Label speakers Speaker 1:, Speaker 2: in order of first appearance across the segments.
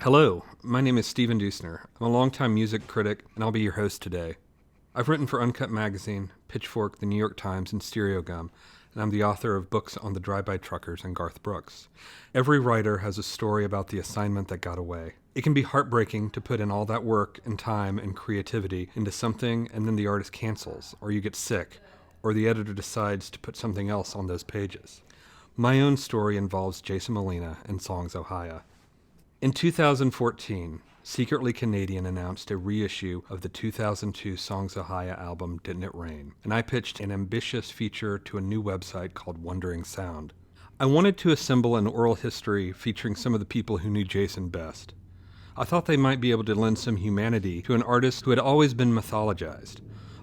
Speaker 1: Hello, my name is Stephen Deusner. I'm a longtime music critic, and I'll be your host today. I've written for Uncut Magazine, Pitchfork, The New York Times, and Stereogum, and I'm the author of books on the Drive-By Truckers and Garth Brooks. Every writer has a story about the assignment that got away. It can be heartbreaking to put in all that work and time and creativity into something, and then the artist cancels, or you get sick, or the editor decides to put something else on those pages. My own story involves Jason Molina and Songs, Ohia. In 2014, Secretly Canadian announced a reissue of the 2002 Songs Ohia album Didn't It Rain, and I pitched an ambitious feature to a new website called Wandering Sound. I wanted to assemble an oral history featuring some of the people who knew Jason best. I thought they might be able to lend some humanity to an artist who had always been mythologized,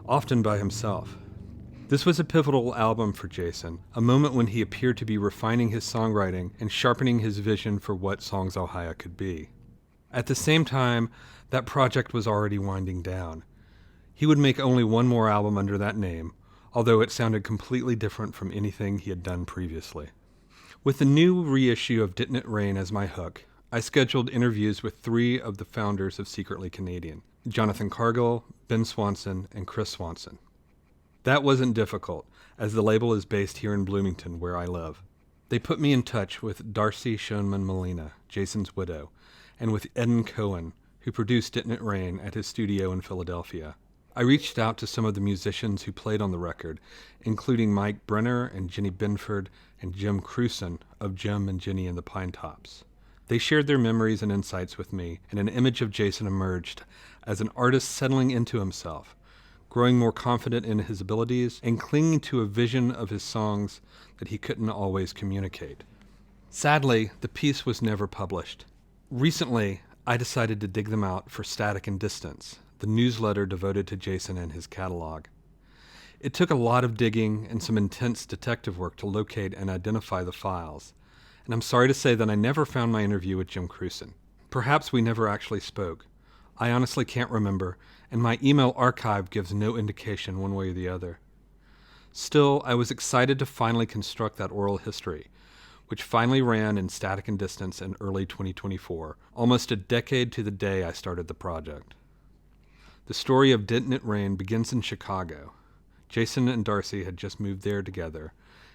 Speaker 1: often by himself. This was a pivotal album for Jason, a moment when he appeared to be refining his songwriting and sharpening his vision for what Songs Ohia could be. At the same time, that project was already winding down. He would make only one more album under that name, although it sounded completely different from anything he had done previously. With the new reissue of Didn't It Rain as my hook, I scheduled interviews with three of the founders of Secretly Canadian, Jonathan Cargill, Ben Swanson, and Chris Swanson. That wasn't difficult, as the label is based here in Bloomington, where I live. They put me in touch with Darcie Schoenman Molina, Jason's widow, and with Edan Cohen, who produced Didn't It Rain at his studio in Philadelphia. I reached out to some of the musicians who played on the record, including Mike Brenner and Jennie Benford and Jim Krewson of Jim and Jennie and the Pinetops. They shared their memories and insights with me, and an image of Jason emerged as an artist settling into himself, growing more confident in his abilities, and clinging to a vision of his songs that he couldn't always communicate. Sadly, the piece was never published. Recently, I decided to dig them out for Static and Distance, the newsletter devoted to Jason and his catalog. It took a lot of digging and some intense detective work to locate and identify the files, and I'm sorry to say that I never found my interview with Jim Krewson. Perhaps we never actually spoke. I honestly can't remember, and my email archive gives no indication one way or the other. Still, I was excited to finally construct that oral history, which finally ran in Static and Distance in early 2024, almost a decade to the day I started the project. The story of Didn't It Rain begins in Chicago. Jason and Darcie had just moved there together,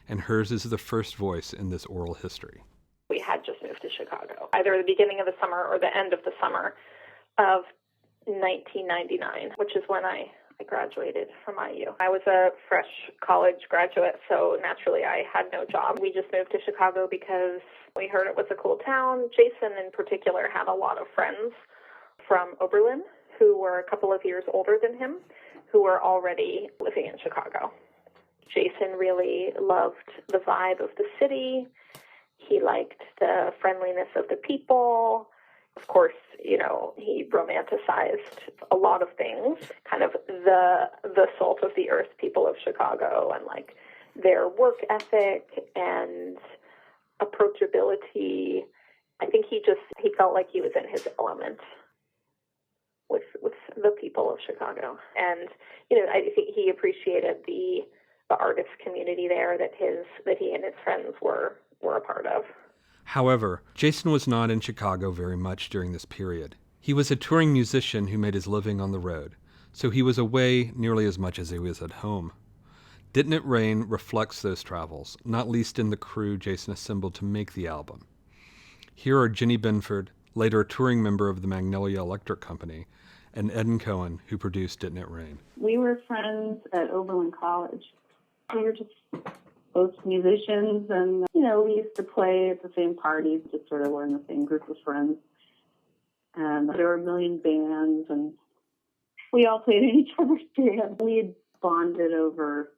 Speaker 1: and hers is the first voice in this oral history.
Speaker 2: We had just moved to Chicago, either the beginning of the summer or the end of the summer of 1999, which is when I graduated from IU. I was a fresh college graduate, so naturally I had no job. We just moved to Chicago because we heard it was a cool town. Jason in particular had a lot of friends from Oberlin who were a couple of years older than him who were already living in Chicago. Jason really loved the vibe of the city. He liked the friendliness of the people. Of course, he romanticized a lot of things, kind of the salt of the earth people of Chicago and like their work ethic and approachability. I think he felt like he was in his element with the people of Chicago. And, I think he appreciated the artist community there that he and his friends were a part of.
Speaker 1: However, Jason was not in Chicago very much during this period. He was a touring musician who made his living on the road, so he was away nearly as much as he was at home. Didn't It Rain reflects those travels, not least in the crew Jason assembled to make the album. Here are Jennie Benford, later a touring member of the Magnolia Electric Company, and Edan Cohen, who produced Didn't It Rain.
Speaker 3: We were friends at Oberlin College. We were just both musicians, and, we used to play at the same parties, just sort of were in the same group of friends. And there were a million bands, and we all played in each other's bands. We had bonded over,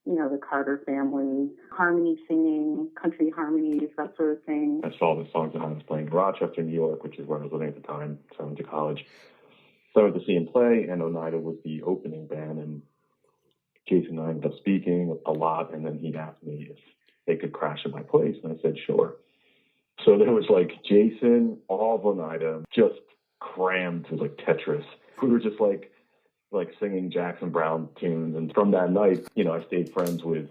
Speaker 3: the Carter family, harmony singing, country harmonies, that sort of thing.
Speaker 4: I saw the songs that I was playing in Rochester, New York, which is where I was living at the time, so I went to college. So I went to see him play, and Oneida was the opening band, and Jason and I ended up speaking a lot, and then he asked me if they could crash at my place, and I said, sure. So there was like Jason, all of Oneida, just crammed to like Tetris. We were just like singing Jackson Browne tunes, and from that night, I stayed friends with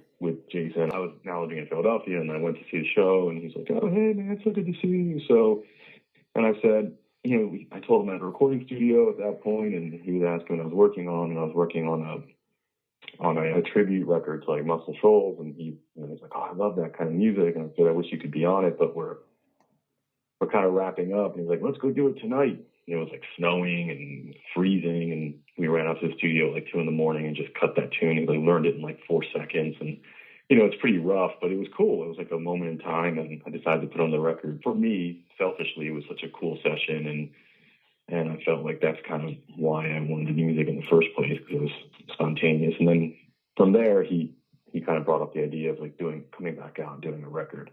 Speaker 4: Jason. I was now living in Philadelphia, and I went to see the show, and he's like, oh, hey, man, it's so good to see you. So And I said, I told him I had a recording studio at that point, and he was asking what I was working on, and I was working on a tribute record to like Muscle Shoals, and he was like, "Oh, I love that kind of music," and I said, "I wish you could be on it, but we're kind of wrapping up." And he's like, "Let's go do it tonight." It was like snowing and freezing, and we ran out to the studio at like 2 a.m. and just cut that tune. He like learned it in like 4 seconds, and it's pretty rough, but it was cool. It was like a moment in time, and I decided to put on the record. For me, selfishly, it was such a cool session, and I felt like that's kind of why I wanted to do music in the first place, because it was spontaneous. And then from there, he kind of brought up the idea of like coming back out and doing a record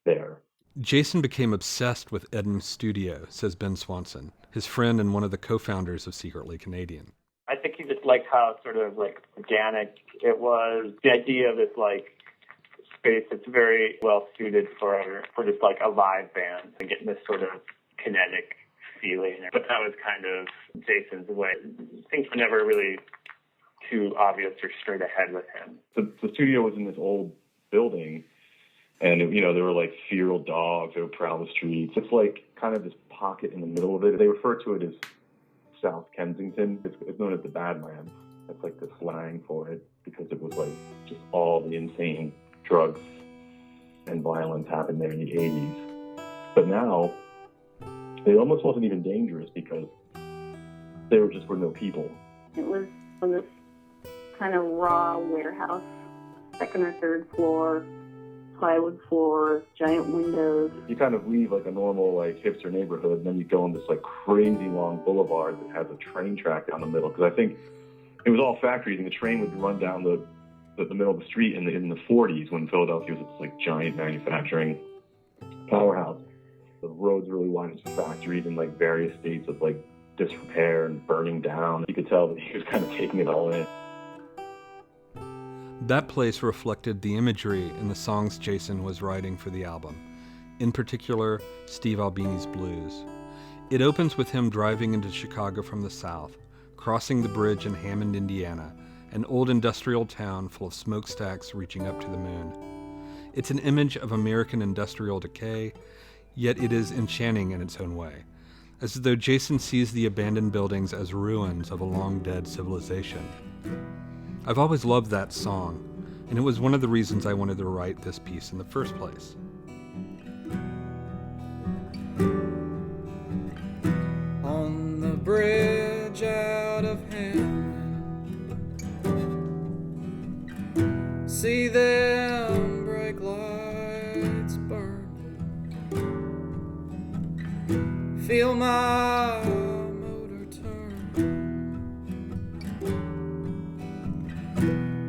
Speaker 4: there.
Speaker 1: Jason became obsessed with Edan's studio, says Ben Swanson, his friend and one of the co-founders of Secretly Canadian.
Speaker 5: I think he just liked how sort of like organic it was. The idea of this like space that's very well suited for just like a live band and getting this sort of kinetic feeling. But that was kind of Jason's way. Things were never really too obvious or straight ahead with him.
Speaker 4: The studio was in this old building, and there were like feral dogs that would prowl the streets. It's like kind of this pocket in the middle of it. They refer to it as South Kensington. It's known as the Badlands. That's like the slang for it, because it was like just all the insane drugs and violence happened there in the 80s. But now, it almost wasn't even dangerous because there just were no people.
Speaker 3: It was on this kind of raw warehouse, second or third floor, plywood floor, giant windows.
Speaker 4: You kind of leave like a normal like hipster neighborhood, and then you go on this like crazy long boulevard that has a train track down the middle, because I think it was all factories, and the train would run down the middle of the street in the 40s when Philadelphia was this like giant manufacturing powerhouse. The roads really wide into factories in like various states of like disrepair and burning down. You could tell that he was kind of taking it all in.
Speaker 1: That place reflected the imagery in the songs Jason was writing for the album, in particular, Steve Albini's Blues. It opens with him driving into Chicago from the south, crossing the bridge in Hammond, Indiana, an old industrial town full of smokestacks reaching up to the moon. It's an image of American industrial decay, yet it is enchanting in its own way, as though Jason sees the abandoned buildings as ruins of a long-dead civilization. I've always loved that song, and it was one of the reasons I wanted to write this piece in the first place.
Speaker 6: On the bridge out of Hammond, see them brake lights burn, feel my motor turn.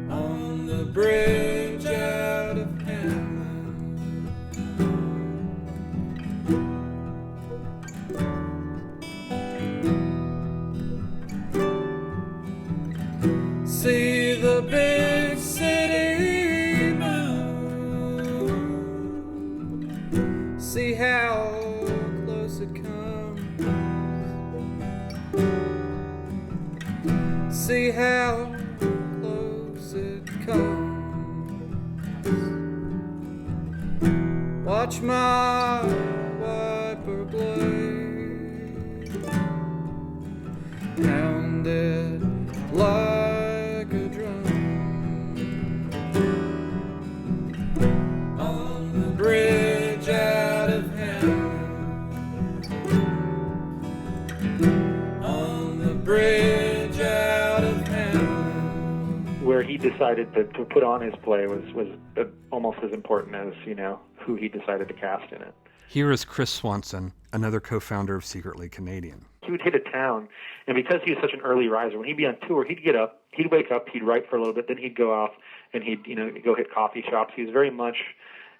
Speaker 6: On the bridge out of Hammond, see the big city moon, see how close it comes, see how close it comes. Watch my wiper blade pound it like a drum. On the bridge out of Hammond, on the bridge out of Hammond.
Speaker 5: Where he decided to put on his play was almost as important as, who he decided to cast in it.
Speaker 1: Here is Chris Swanson, another co-founder of Secretly Canadian.
Speaker 5: He would hit a town, and because he was such an early riser, when he'd be on tour, he'd get up, he'd wake up, he'd write for a little bit, then he'd go off and he'd go hit coffee shops. He was very much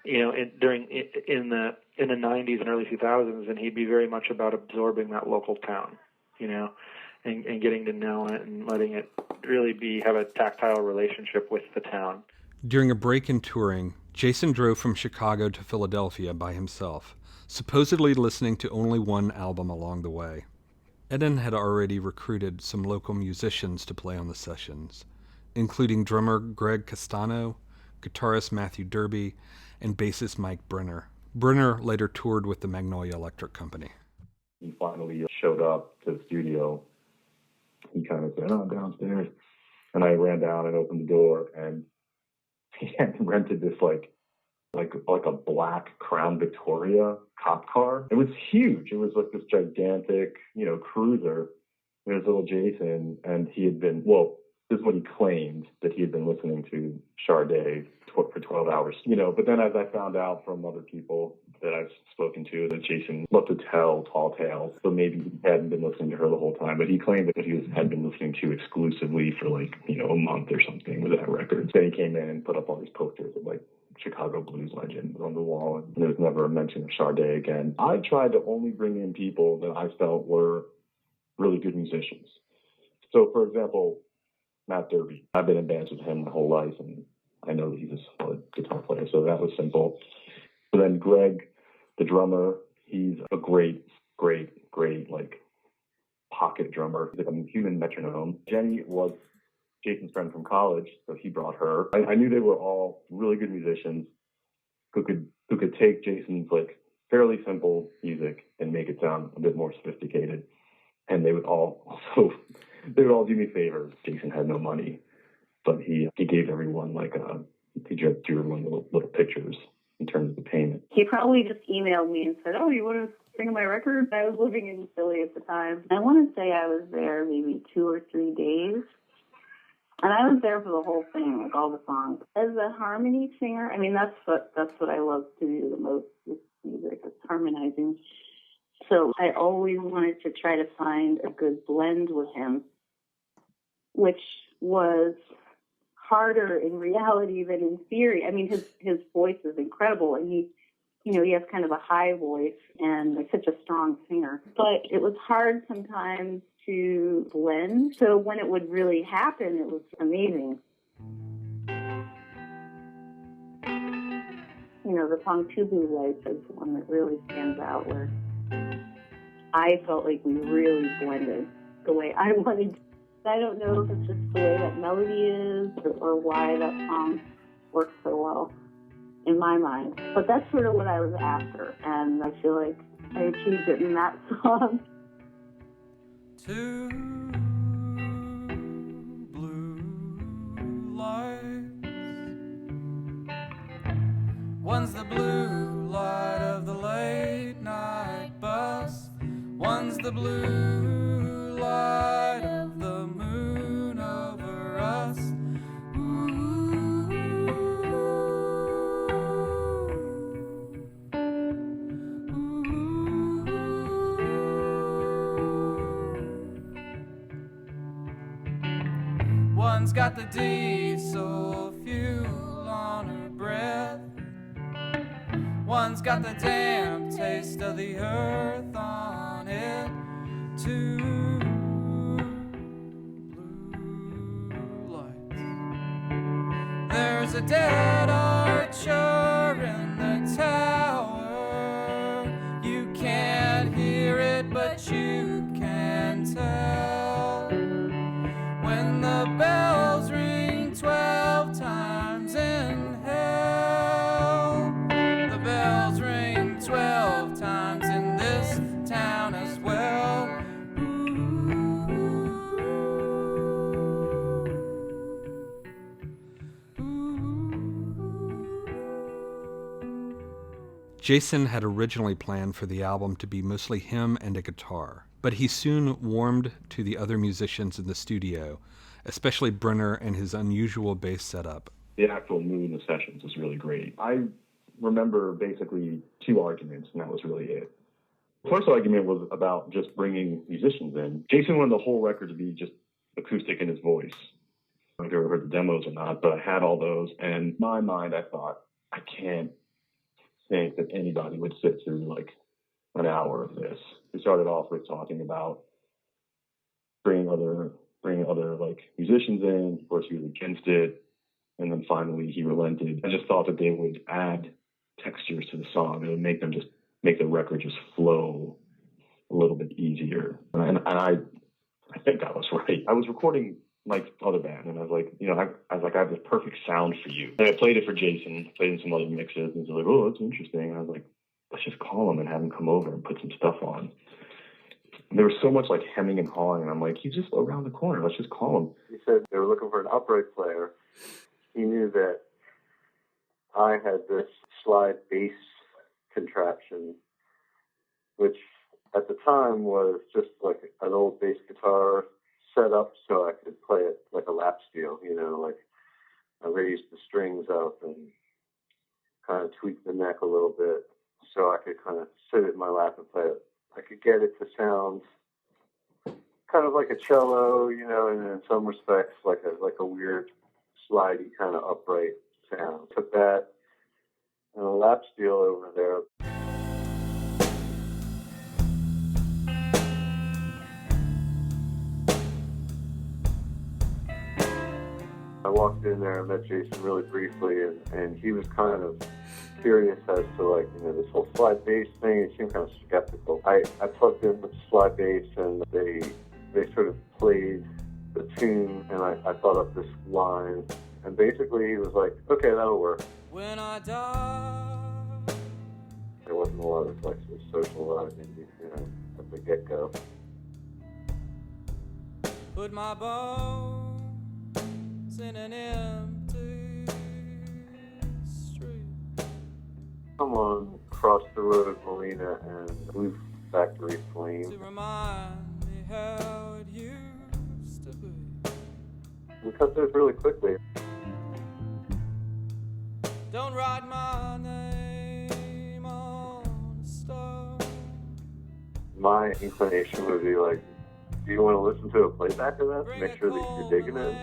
Speaker 5: in the 90s and early 2000s, and he'd be very much about absorbing that local town, and getting to know it and letting it really have a tactile relationship with the town.
Speaker 1: During a break in touring, Jason drove from Chicago to Philadelphia by himself, supposedly listening to only one album along the way. Edan had already recruited some local musicians to play on the sessions, including drummer Greg Castano, guitarist Matthew Derby, and bassist Mike Brenner. Brenner later toured with the Magnolia Electric Company.
Speaker 4: he finally showed up to the studio, he kind of said, "Oh, I'm downstairs." And I ran down and opened the door, and he had rented this like a black Crown Victoria cop car. It was huge. It was like this gigantic, cruiser. There's little Jason, and he had been, this is what he claimed, that he had been listening to Sade for 12 hours. But then as I found out from other people that I've spoken to, that Jason loved to tell tall tales. So maybe he hadn't been listening to her the whole time, but he claimed that he had been listening to exclusively for a month or something with that record. Then he came in and put up all these posters of Chicago blues legends on the wall, and there was never a mention of Sade again. I tried to only bring in people that I felt were really good musicians. So, for example, Matt Derby. I've been in bands with him my whole life, and I know that he's a solid guitar player, so that was simple. But then Greg, the drummer, he's a great, pocket drummer. He's like a human metronome. Jennie was Jason's friend from college, so he brought her. I knew they were all really good musicians who could take Jason's fairly simple music and make it sound a bit more sophisticated. And they would all do me favors. Jason had no money, but he gave everyone he drew everyone little pictures in terms of the payment.
Speaker 3: He probably just emailed me and said, "Oh, you want to sing my record?" I was living in Philly at the time. I want to say I was there maybe 2 or 3 days. And I was there for the whole thing, all the songs. As a harmony singer, that's what I love to do the most with music, is harmonizing. So I always wanted to try to find a good blend with him, which was harder in reality than in theory. His voice is incredible, and he has kind of a high voice and such a strong singer. But it was hard sometimes to blend. So when it would really happen, it was amazing. The song Two Blue Lights is one that really stands out, where I felt like we really blended the way I wanted. I don't know if it's just the way that melody is or why that song works so well in my mind. But that's sort of what I was after, and I feel like I achieved it in that song.
Speaker 6: Two blue lights. One's the blue light of the late night bus. One's the blue light of the moon over us. One's got the diesel fuel on her breath. One's got the damp taste of the earth on it. Two blue lights. There's a dead archer in the tower. You can't hear it, but you can tell. When the bells ring 12 times in hell, the bells ring 12 times in this town as well.
Speaker 1: Jason had originally planned for the album to be mostly him and a guitar, but he soon warmed to the other musicians in the studio, especially Brenner and his unusual bass setup.
Speaker 4: The actual mood in the sessions was really great. I remember basically 2 arguments, and that was really it. The first argument was about just bringing musicians in. Jason wanted the whole record to be just acoustic in his voice. I don't know if you ever heard the demos or not, but I had all those, and in my mind I thought, I can't think that anybody would sit through an hour of this. We started off with talking about bringing other musicians in. Of course, he was against it, and then finally he relented. I just thought that they would add textures to the song. It would make the record just flow a little bit easier. And I think I was right. I was recording Mike's other band, and I was like, I have this perfect sound for you. And I played it for Jason, played in some other mixes, and he's like, oh, that's interesting. And I was like, let's just call him and have him come over and put some stuff on. And there was so much like hemming and hawing, and I'm like, he's just around the corner. Let's just call him. He said they were looking for an upright player. He knew that I had this slide bass contraption, which at the time was just like an old bass guitar set up so I could play it like a lap steel, like I raised the strings up and kind of tweaked the neck a little bit so I could kind of sit it in my lap and play it. I could get it to sound kind of like a cello, and in some respects like a weird slidey kind of upright sound. Took that and a lap steel over there. I walked in there and met Jason really briefly, and he was kind of curious as to this whole slide bass thing. He seemed kind of skeptical. I plugged in with the slide bass, and they sort of played the tune, and I thought up this line, and basically he was like, okay, that'll work.
Speaker 6: When I die,
Speaker 4: there wasn't a lot of socializing, at the get-go.
Speaker 6: Put my bones in an empty street.
Speaker 4: Someone crossed the road at Molina and Blue Factory Flame.
Speaker 6: To remind me how it used to be.
Speaker 4: We cut those really quickly.
Speaker 6: Don't write my name on a stone.
Speaker 4: My inclination would be like, do you want to listen to a playback of this? Make sure that you're digging it.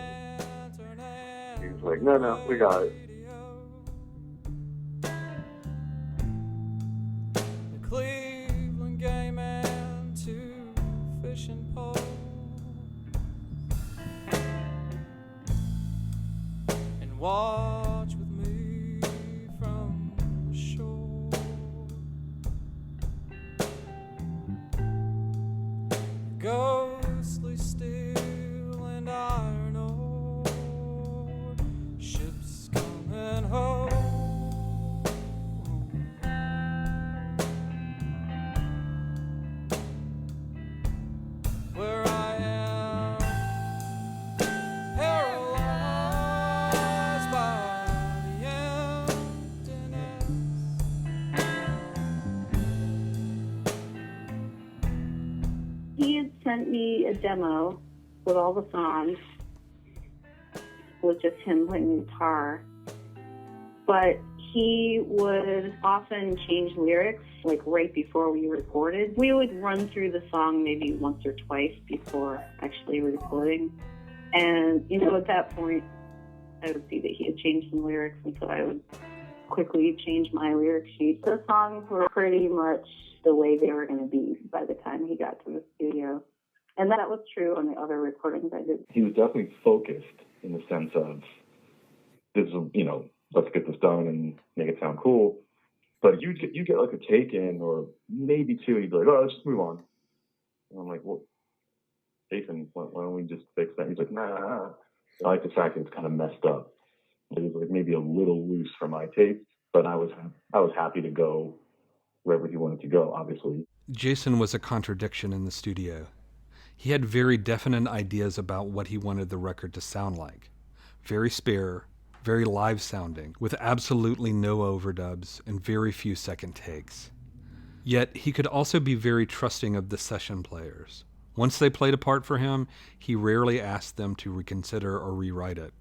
Speaker 4: He was like, no, we got it.
Speaker 6: The Cleveland game and two fishing poles. And watch with me from the shore. Ghostly steel and iron ore. Ships coming home. Where I am paralyzed by the emptiness.
Speaker 3: He had sent me a demo with all the songs, with just him playing the guitar. But he would often change lyrics, like right before we recorded. We would run through the song maybe once or twice before actually recording. And, at that point, I would see that he had changed some lyrics, and so I would quickly change my lyric sheet. The songs were pretty much the way they were going to be by the time he got to the studio. And that was true on the other recordings I did.
Speaker 4: He was definitely focused in the sense of, this is, let's get this done and make it sound cool. But you get like a take in or maybe two, you'd be like, oh, let's just move on. And I'm like, well, Jason, why don't we just fix that? He's like, nah. I like the fact that it's kind of messed up. It was like maybe a little loose for my taste, but I was happy to go wherever he wanted to go, obviously.
Speaker 1: Jason was a contradiction in the studio. He had very definite ideas about what he wanted the record to sound like. Very spare, very live sounding, with absolutely no overdubs and very few second takes. Yet he could also be very trusting of the session players. Once they played a part for him, he rarely asked them to reconsider or rewrite it.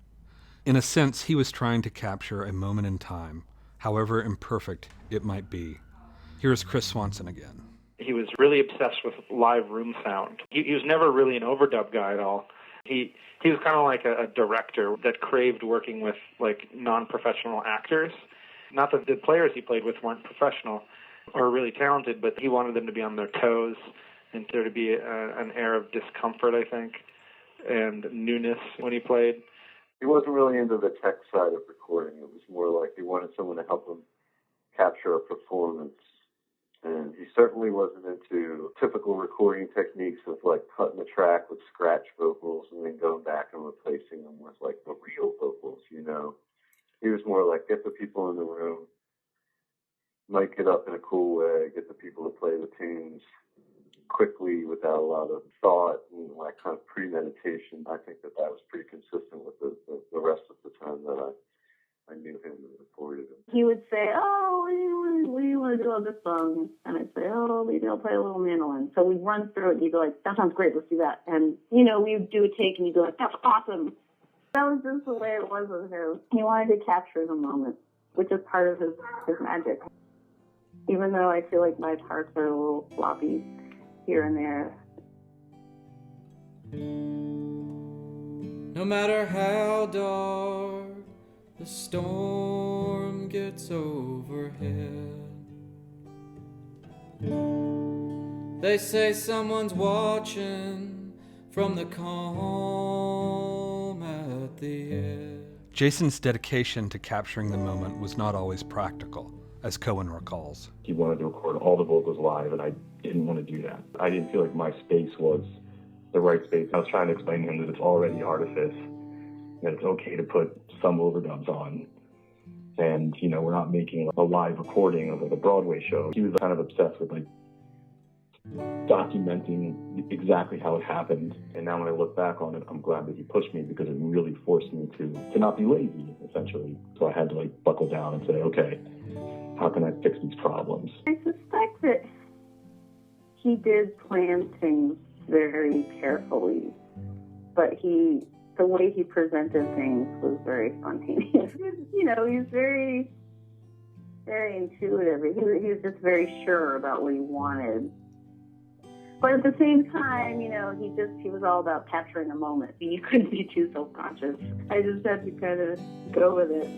Speaker 1: In a sense, he was trying to capture a moment in time, however imperfect it might be. Here's Chris Swanson again.
Speaker 5: He was really obsessed with live room sound. He was never really an overdub guy at all. He was kind of like a director that craved working with like non-professional actors. Not that the players he played with weren't professional or really talented, but he wanted them to be on their toes and there to be an air of discomfort, I think, and newness when he played.
Speaker 4: He wasn't really into the tech side of recording. It was more like he wanted someone to help him capture a performance. And he certainly wasn't into typical recording techniques of like cutting the track with scratch vocals and then going back and replacing them with like the real vocals, He was more like get the people in the room, mic it up in a cool way, get the people to play the tunes quickly with
Speaker 7: without a lot of thought and like kind of premeditation. I think that was pretty consistent with the rest of the time that I knew him and recorded him.
Speaker 3: He would say, "Oh, what do you want to do on this song?" And I'd say, "Oh, maybe I'll play a little mandolin." So we'd run through it, and he'd be like, "That sounds great, let's do that." And, we'd do a take, and he'd be like, "That's awesome." That was just the way it was with him. He wanted to capture the moment, which is part of his magic. Even though I feel like my parts are a little floppy here and there.
Speaker 6: No matter how dark the storm gets overhead, they say someone's watching from the calm at the edge.
Speaker 1: Jason's dedication to capturing the moment was not always practical, as Cohen recalls.
Speaker 4: He wanted to record all the vocals live, and I didn't want to do that. I didn't feel like my space was the right space. I was trying to explain to him that it's already artifice, that it's okay to put some overdubs on. And, we're not making a live recording of a Broadway show. He was kind of obsessed with, documenting exactly how it happened. And now when I look back on it, I'm glad that he pushed me because it really forced me to not be lazy, essentially. So I had to, buckle down and say, okay, how can I fix these problems?
Speaker 3: I suspect that he did plan things very carefully, but the way he presented things was very spontaneous. He's very, very intuitive. He was just very sure about what he wanted. But at the same time, he was all about capturing the moment. You couldn't be too self-conscious. I just had to kind of go with it.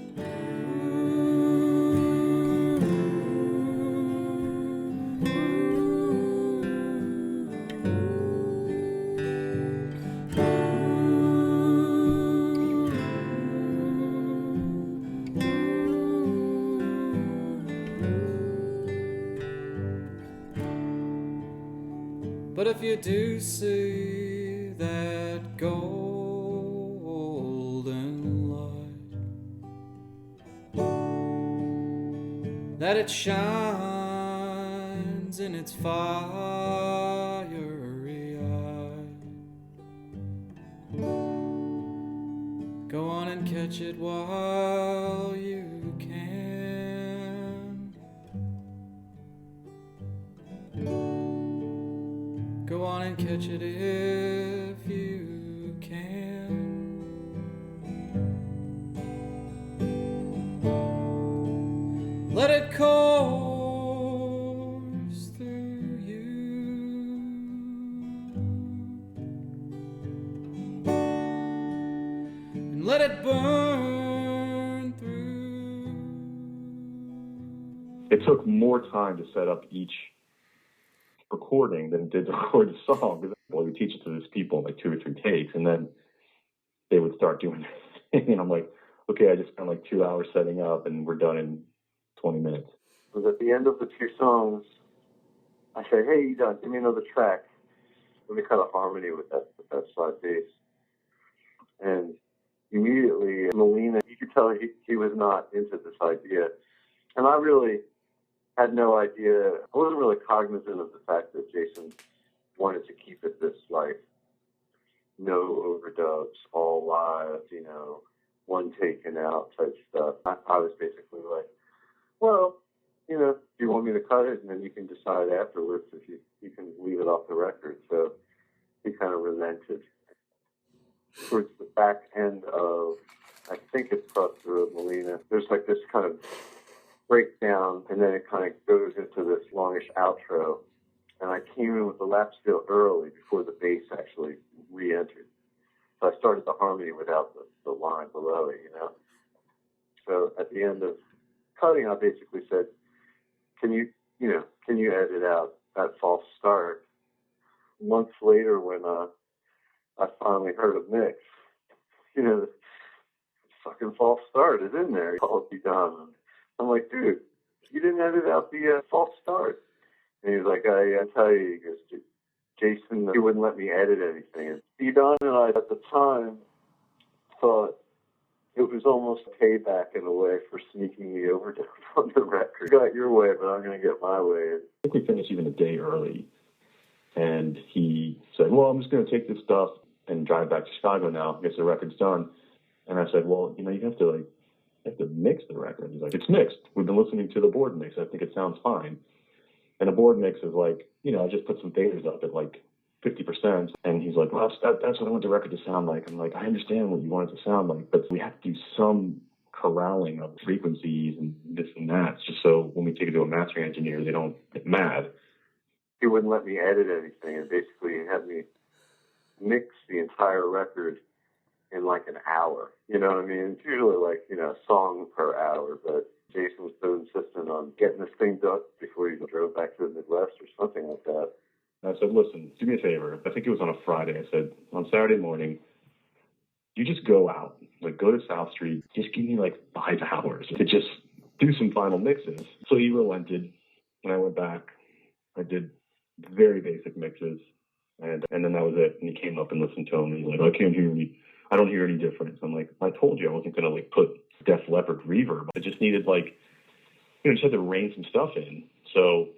Speaker 6: But if you do see that golden light, that it shines in its fiery eye, go on and catch it while you can. Go on and catch it if you can. Let it course through you, and let it burn through.
Speaker 4: It took more time to set up each recording than it did to record the song. Well, we teach it to these people in 2 or 3 takes, and then they would start doing their thing, and I'm like, okay, I just spent 2 hours setting up, and we're done in 20 minutes.
Speaker 7: It was at the end of the 2 songs, I said, "Hey, Edan, give me another track. Let me cut a harmony with that slide bass." And immediately, Molina, you could tell he was not into this idea. And I really had no idea. I wasn't really cognizant of the fact that Jason wanted to keep it this no overdubs, all live, one taken out type stuff. I was basically like, well, do you want me to cut it? And then you can decide afterwards if you can leave it off the record. So he kind of relented. Towards the back end of, I think it's Cross the Road Molina, there's this kind of breakdown, and then it kind of goes into this longish outro. And I came in with the lap steel early before the bass actually re-entered. So I started the harmony without the line below it, So at the end of cutting, I basically said, can you edit out that false start? Months later, when I finally heard a mix, the fucking false start is in there. He called me down. I'm like, dude, you didn't edit out the false start. And he was like, I tell you, he goes, Jason, he wouldn't let me edit anything. And Edan and I, at the time, thought it was almost payback in a way for sneaking the overdub on the record. You got your way, but I'm going to get my way.
Speaker 4: I think we finished even a day early. And he said, well, I'm just going to take this stuff and drive back to Chicago now. I guess the record's done. And I said, well, you have to mix the record. He's like, it's mixed. We've been listening to the board mix. I think it sounds fine. And a board mix is like, I just put some faders up at like 50%. And he's like, well, that's what I want the record to sound like. I'm like, I understand what you want it to sound like, but we have to do some corralling of frequencies and this and that, just so when we take it to a mastering engineer, they don't get mad.
Speaker 7: He wouldn't let me edit anything, and basically had me mix the entire record in like an hour. You know what I mean? It's usually like, a song per hour, but Jason was so insistent on getting this thing done before he drove back to the Midwest or something like that.
Speaker 4: And I said, listen, do me a favor. I think it was on a Friday. I said, on Saturday morning, you just go out, like go to South Street, just give me like 5 hours to just do some final mixes. So he relented, and I went back. I did very basic mixes, and then that was it. And he came up and listened to him, and he's like, I don't hear any difference. I'm like, I told you I wasn't going to like put Def Leppard reverb. I just needed just had to rein some stuff in. So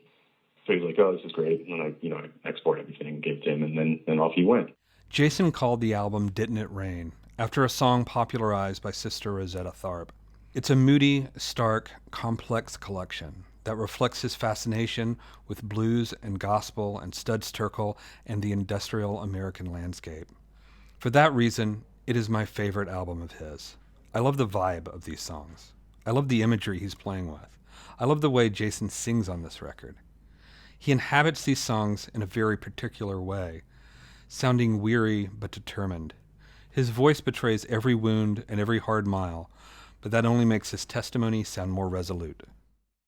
Speaker 4: he's like, oh, this is great. And then I export everything, give it to him, and then off he went.
Speaker 1: Jason called the album Didn't It Rain, after a song popularized by Sister Rosetta Tharpe. It's a moody, stark, complex collection that reflects his fascination with blues and gospel and Studs Terkel and the industrial American landscape. For that reason, it is my favorite album of his. I love the vibe of these songs. I love the imagery he's playing with. I love the way Jason sings on this record. He inhabits these songs in a very particular way, sounding weary but determined. His voice betrays every wound and every hard mile, but that only makes his testimony sound more resolute.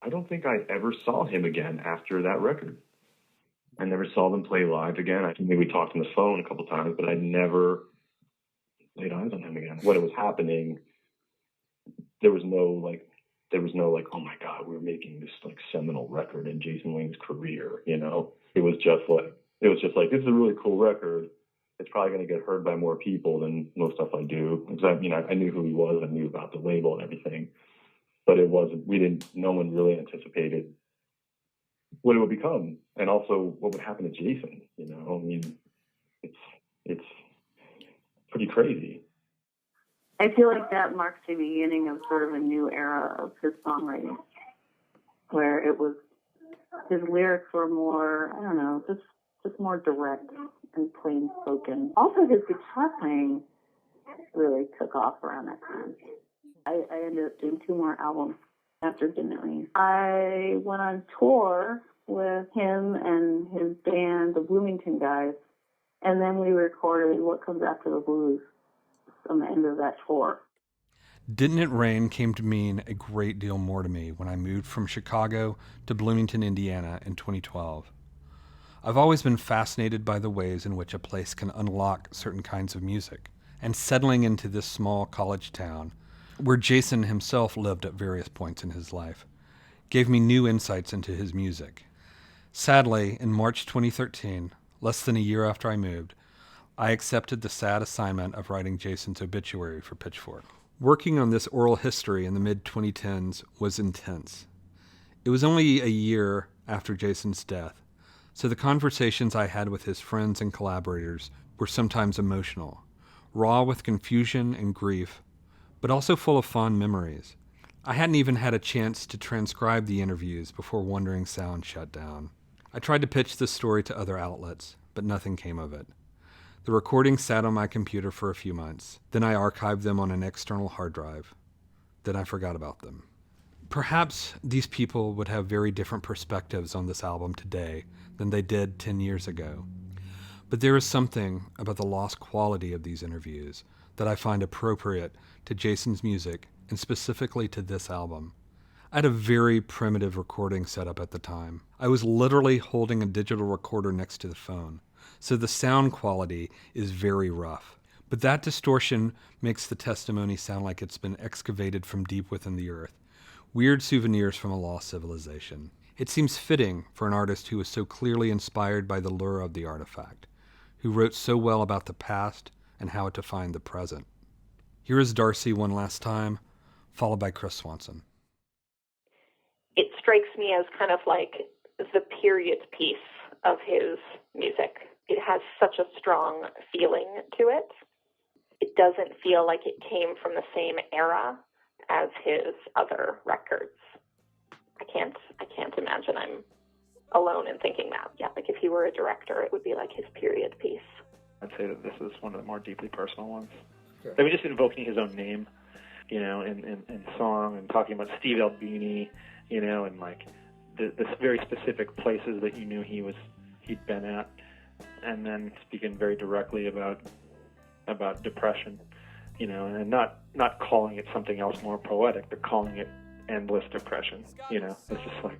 Speaker 4: I don't think I ever saw him again after that record. I never saw them play live again. I think maybe we talked on the phone a couple times, but I never laid eyes on him again. When it was happening, there was no like, oh my God, we're making this like seminal record in Jason Wayne's career. It was just like, this is a really cool record. It's probably going to get heard by more people than most stuff I do. Because I knew who he was. I knew about the label and everything. But no one really anticipated what it would become. And also what would happen to Jason, it's pretty crazy.
Speaker 3: I feel like that marks the beginning of sort of a new era of his songwriting, where his lyrics were more, I don't know, just more direct and plain spoken. Also, his guitar playing really took off around that time. I ended up doing 2 more albums after Didn't It Rain. I went on tour with him and his band, the Bloomington Guys, and then we recorded What Comes After the Blues on the end of that tour.
Speaker 1: Didn't It Rain came to mean a great deal more to me when I moved from Chicago to Bloomington, Indiana in 2012. I've always been fascinated by the ways in which a place can unlock certain kinds of music, and settling into this small college town, where Jason himself lived at various points in his life, gave me new insights into his music. Sadly, in March 2013, less than a year after I moved, I accepted the sad assignment of writing Jason's obituary for Pitchfork. Working on this oral history in the mid-2010s was intense. It was only a year after Jason's death, so the conversations I had with his friends and collaborators were sometimes emotional, raw with confusion and grief, but also full of fond memories. I hadn't even had a chance to transcribe the interviews before Wandering Sound shut down. I tried to pitch this story to other outlets, but nothing came of it. The recordings sat on my computer for a few months. Then I archived them on an external hard drive. Then I forgot about them. Perhaps these people would have very different perspectives on this album today than they did 10 years ago. But there is something about the lost quality of these interviews that I find appropriate to Jason's music, and specifically to this album. I had a very primitive recording setup at the time. I was literally holding a digital recorder next to the phone, so the sound quality is very rough. But that distortion makes the testimony sound like it's been excavated from deep within the earth. Weird souvenirs from a lost civilization. It seems fitting for an artist who was so clearly inspired by the lure of the artifact, who wrote so well about the past and how it defined the present. Here is Darcie one last time, followed by Chris Swanson.
Speaker 2: It strikes me as kind of like the period piece of his music. It has such a strong feeling to it. It doesn't feel like it came from the same era as his other records. I can't imagine I'm alone in thinking that. Yeah, like if he were a director, it would be like his period piece.
Speaker 5: I'd say that this is one of the more deeply personal ones.
Speaker 1: Okay.
Speaker 5: I mean, just invoking his own name, you know, in song, and talking about Steve Albini, you know, and like the very specific places that you knew he'd been at, and then speaking very directly about depression, you know, and not calling it something else more poetic, but calling it endless depression. You know, it's just like,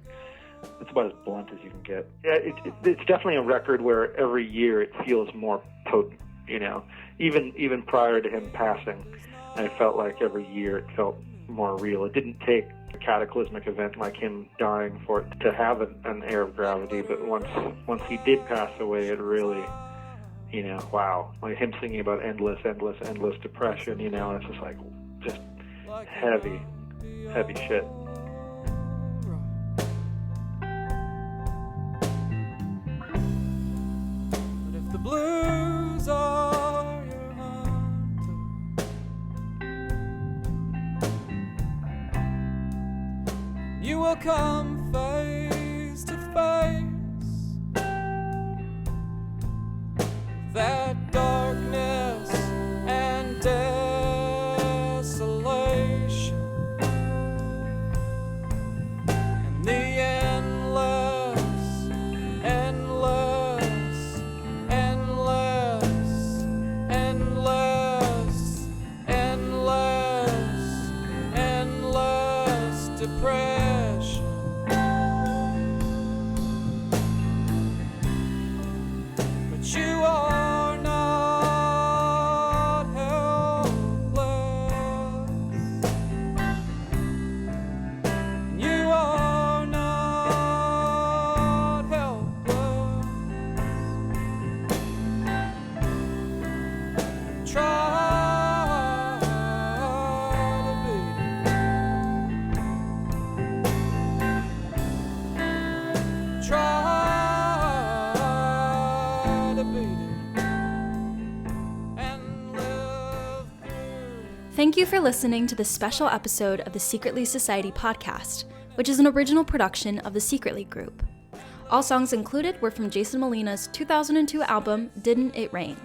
Speaker 5: it's about as blunt as you can get. Yeah, it's definitely a record where every year it feels more potent, you know. Even prior to him passing, I felt like every year it felt more real. It didn't take a cataclysmic event like him dying for it to have an air of gravity, but once he did pass away, it really, you know, wow. Like him singing about endless depression, you know, it's just like, just heavy shit.
Speaker 6: The blues are your hunter, you will come face to face that darkness and desolation and the depression. But you are not helpless. You are not helpless. Try
Speaker 8: Thank you for listening to this special episode of the Secretly Society podcast, which is an original production of the Secretly Group. All songs included were from Jason Molina's 2002 album, Didn't It Rain.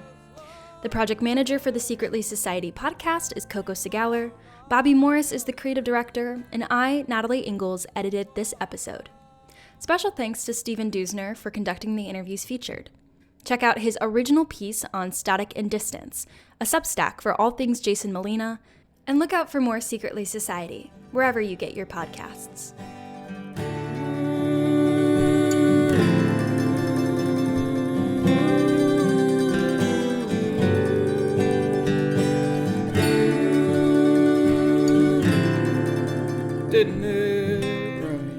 Speaker 8: The project manager for the Secretly Society podcast is Coco Segaller, Bobby Morris is the creative director, and I, Natalie Ingalls, edited this episode. Special thanks to Stephen Deusner for conducting the interviews featured. Check out his original piece on Static and Distance, a Substack for all things Jason Molina, and look out for more Secretly Society, wherever you get your podcasts.
Speaker 6: Didn't it rain?